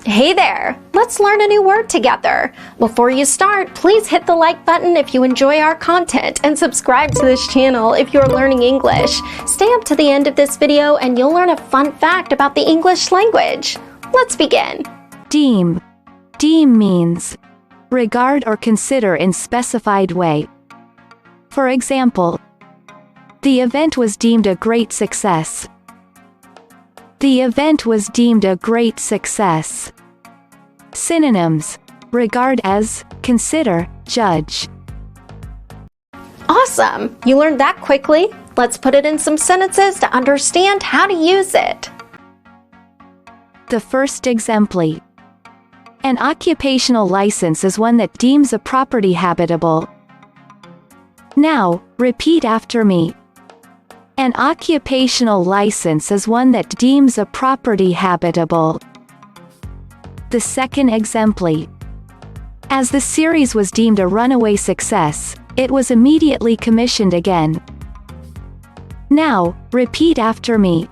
Hey there! Let's learn a new word together. Before you start, please hit the like button if you enjoy our content and subscribe to this channel if you're learning English. Stay up to the end of this video and you'll learn a fun fact about the English language. Let's begin. DEEM. DEEM means regard or consider in specified way. For example, the event was deemed a great success. The event was deemed a great success. Synonyms: regard as, consider, judge. Awesome! You learned that quickly. Let's put it in some sentences to understand how to use it. The first exemplar. An occupational license is one that deems a property habitable. Now, repeat after me. An occupational license is one that deems a property habitable. The second exemplar. As the series was deemed a runaway success, it was immediately commissioned again. Now, repeat after me.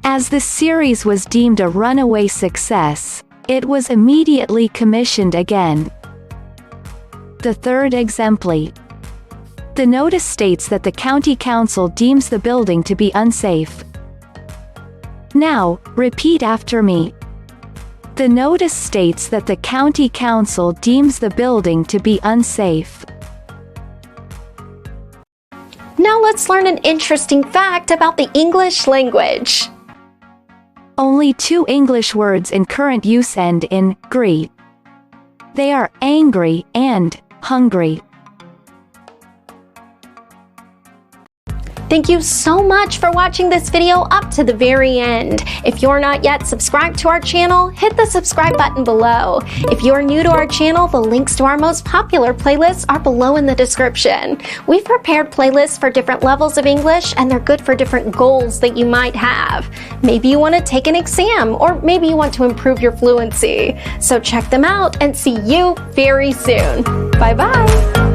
As the series was deemed a runaway success, it was immediately commissioned again. The third exemplar. The notice states that the county council deems the building to be unsafe. Now, repeat after me. The notice states that the county council deems the building to be unsafe. Now let's learn an interesting fact about the English language. Only 2 English words in current use end in "gry". They are angry and hungry. Thank you so much for watching this video up to the very end. If you're not yet subscribed to our channel, hit the subscribe button below. If you're new to our channel, the links to our most popular playlists are below in the description. We've prepared playlists for different levels of English, and they're good for different goals that you might have. Maybe you want to take an exam, or maybe you want to improve your fluency. So check them out and see you very soon. Bye-bye.